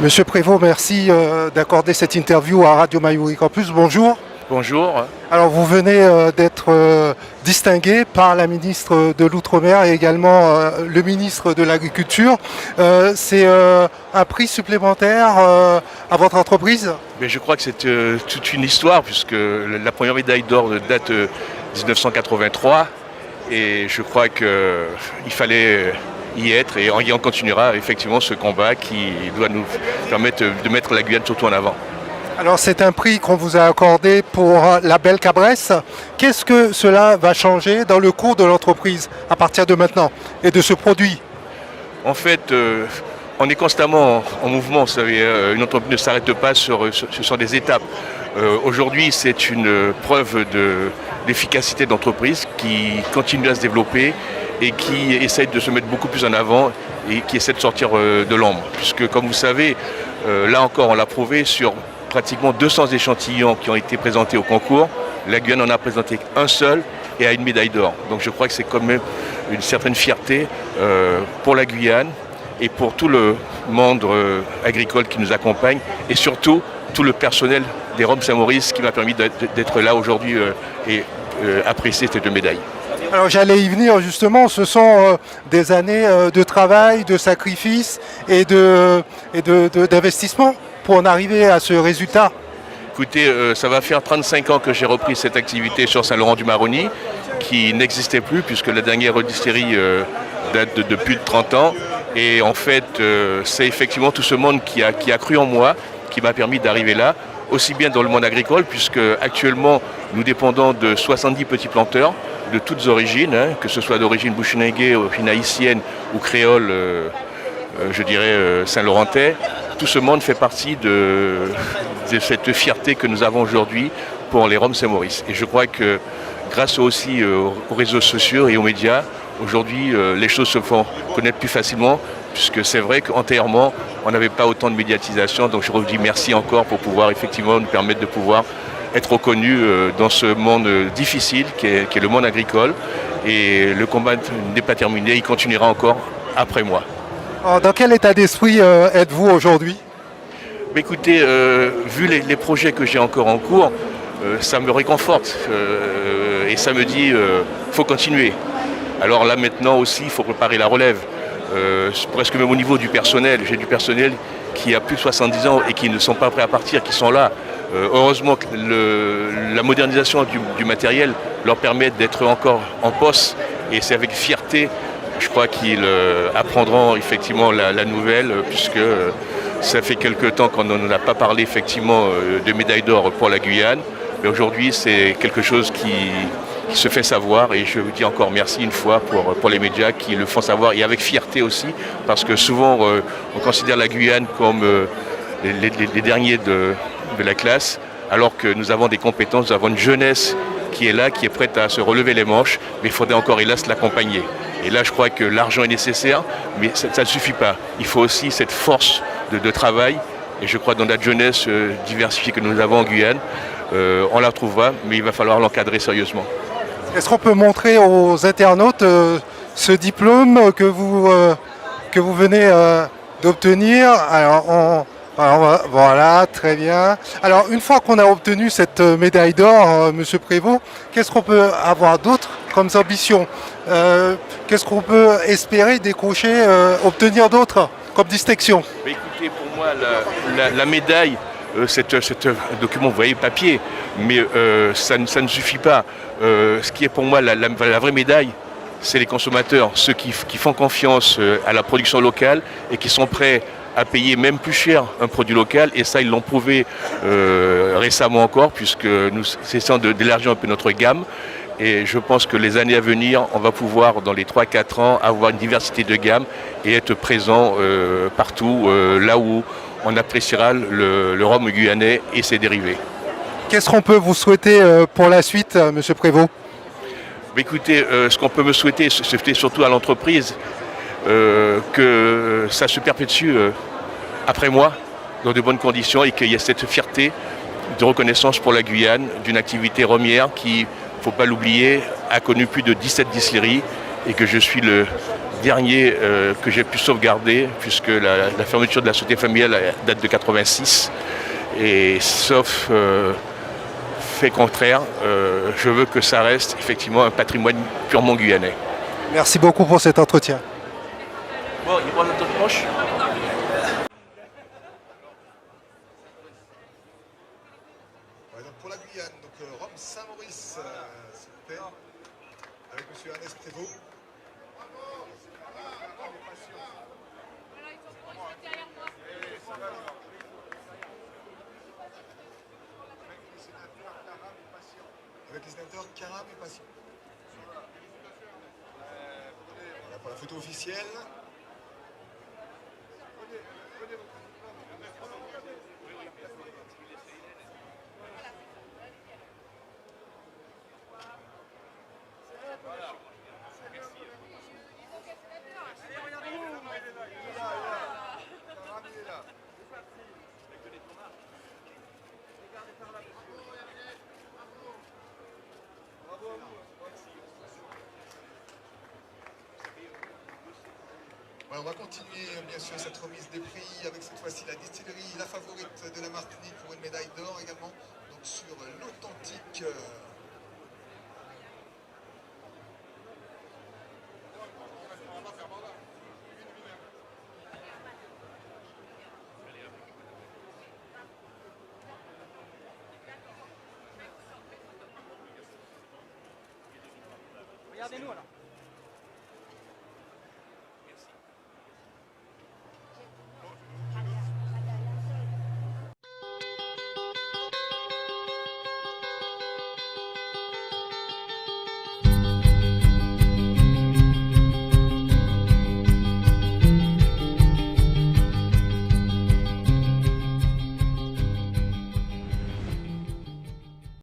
Monsieur Prévost, merci d'accorder cette interview à Radio Mayuri Campus. Bonjour. Bonjour. Alors vous venez d'être distingué par la ministre de l'Outre-mer et également le ministre de l'Agriculture. C'est un prix supplémentaire à votre entreprise? Mais je crois que c'est toute une histoire puisque la première médaille d'or date de 1983 et je crois qu'il fallait y être et on continuera effectivement ce combat qui doit nous permettre de mettre la Guyane surtout en avant. Alors c'est un prix qu'on vous a accordé pour la Belle Cabresse. Qu'est-ce que cela va changer dans le cours de l'entreprise à partir de maintenant et de ce produit? En fait, on est constamment en mouvement, vous savez, une entreprise ne s'arrête pas ce sont des étapes. Aujourd'hui, c'est une preuve d'efficacité d'entreprise qui continue à se développer et qui essaye de se mettre beaucoup plus en avant et qui essaie de sortir de l'ombre. Puisque, comme vous savez, là encore, on l'a prouvé sur pratiquement 200 échantillons qui ont été présentés au concours. La Guyane en a présenté un seul et a une médaille d'or. Donc je crois que c'est quand même une certaine fierté pour la Guyane et pour tout le monde agricole qui nous accompagne et surtout tout le personnel des Roms Saint-Maurice qui m'a permis d'être là aujourd'hui et apprécier ces deux médailles. Alors j'allais y venir justement, ce sont des années de travail, de sacrifice et d'investissement pour en arriver à ce résultat. Écoutez, ça va faire 35 ans que j'ai repris cette activité sur Saint-Laurent-du-Maroni qui n'existait plus puisque la dernière distillerie date de plus de 30 ans. Et en fait, c'est effectivement tout ce monde qui a cru en moi, qui m'a permis d'arriver là, aussi bien dans le monde agricole puisque actuellement nous dépendons de 70 petits planteurs de toutes origines, que ce soit d'origine bouchinégué, haïtienne ou créole, je dirais saint-laurentais. Tout ce monde fait partie de cette fierté que nous avons aujourd'hui pour les Roms Saint-Maurice. Et je crois que grâce aussi aux réseaux sociaux et aux médias, aujourd'hui les choses se font connaître plus facilement puisque c'est vrai qu'antérieurement, on n'avait pas autant de médiatisation. Donc je redis merci encore pour pouvoir effectivement nous permettre de pouvoir être reconnus dans ce monde difficile qui est le monde agricole. Et le combat n'est pas terminé, il continuera encore après moi. Alors, dans quel état d'esprit êtes-vous aujourd'hui? Écoutez, vu les projets que j'ai encore en cours, ça me réconforte et ça me dit faut continuer. Alors là maintenant aussi, il faut préparer la relève. Presque même au niveau du personnel, j'ai du personnel qui a plus de 70 ans et qui ne sont pas prêts à partir, qui sont là. Heureusement que la modernisation du matériel leur permet d'être encore en poste et c'est avec fierté. Je crois qu'ils apprendront effectivement la nouvelle puisque ça fait quelque temps qu'on n'en a pas parlé effectivement de médaille d'or pour la Guyane. Mais aujourd'hui, c'est quelque chose qui se fait savoir et je vous dis encore merci une fois pour les médias qui le font savoir et avec fierté aussi parce que souvent on considère la Guyane comme les derniers de la classe alors que nous avons des compétences, nous avons une jeunesse qui est là, qui est prête à se relever les manches, mais il faudrait encore hélas l'accompagner. Et là, je crois que l'argent est nécessaire, mais ça ne suffit pas. Il faut aussi cette force de travail. Et je crois que dans la jeunesse diversifiée que nous avons en Guyane, on la trouvera, mais il va falloir l'encadrer sérieusement. Est-ce qu'on peut montrer aux internautes ce diplôme que vous venez d'obtenir? Alors, voilà, très bien. Alors, une fois qu'on a obtenu cette médaille d'or, Monsieur Prévost, qu'est-ce qu'on peut avoir d'autre comme ambition? Qu'est-ce qu'on peut espérer décrocher, obtenir d'autre comme distinction? Mais écoutez, pour moi, la médaille, c'est un document, vous voyez, papier, mais ça ne suffit pas. Ce qui est pour moi la vraie médaille, c'est les consommateurs, ceux qui font confiance à la production locale et qui sont prêts à payer même plus cher un produit local. Et ça, ils l'ont prouvé récemment encore, puisque nous cessons d'élargir un peu notre gamme. Et je pense que les années à venir, on va pouvoir, dans les 3-4 ans, avoir une diversité de gamme et être présent partout, là où on appréciera le rhum guyanais et ses dérivés. Qu'est-ce qu'on peut vous souhaiter pour la suite, Monsieur Prévost? Écoutez, ce qu'on peut me souhaiter, c'est surtout à l'entreprise, que ça se perpétue après moi, dans de bonnes conditions, et qu'il y ait cette fierté de reconnaissance pour la Guyane, d'une activité romière qui, il ne faut pas l'oublier, a connu plus de 17 distilleries et que je suis le dernier que j'ai pu sauvegarder, puisque la fermeture de la société familiale date de 86. Et sauf fait contraire, je veux que ça reste effectivement un patrimoine purement guyanais. Merci beaucoup pour cet entretien. Bon, il prend notre proche. Ouais, donc pour la Guyane, donc Rome Saint-Maurice, s'il vous plaît, avec M. Ernest Prévost. Avec les sénateurs Caram et Passion. Voilà pour la photo officielle. Voilà, on va continuer bien sûr cette remise des prix avec cette fois-ci la distillerie La Favorite de la Martinique pour une médaille d'or également, donc sur l'authentique. Regardez-nous alors.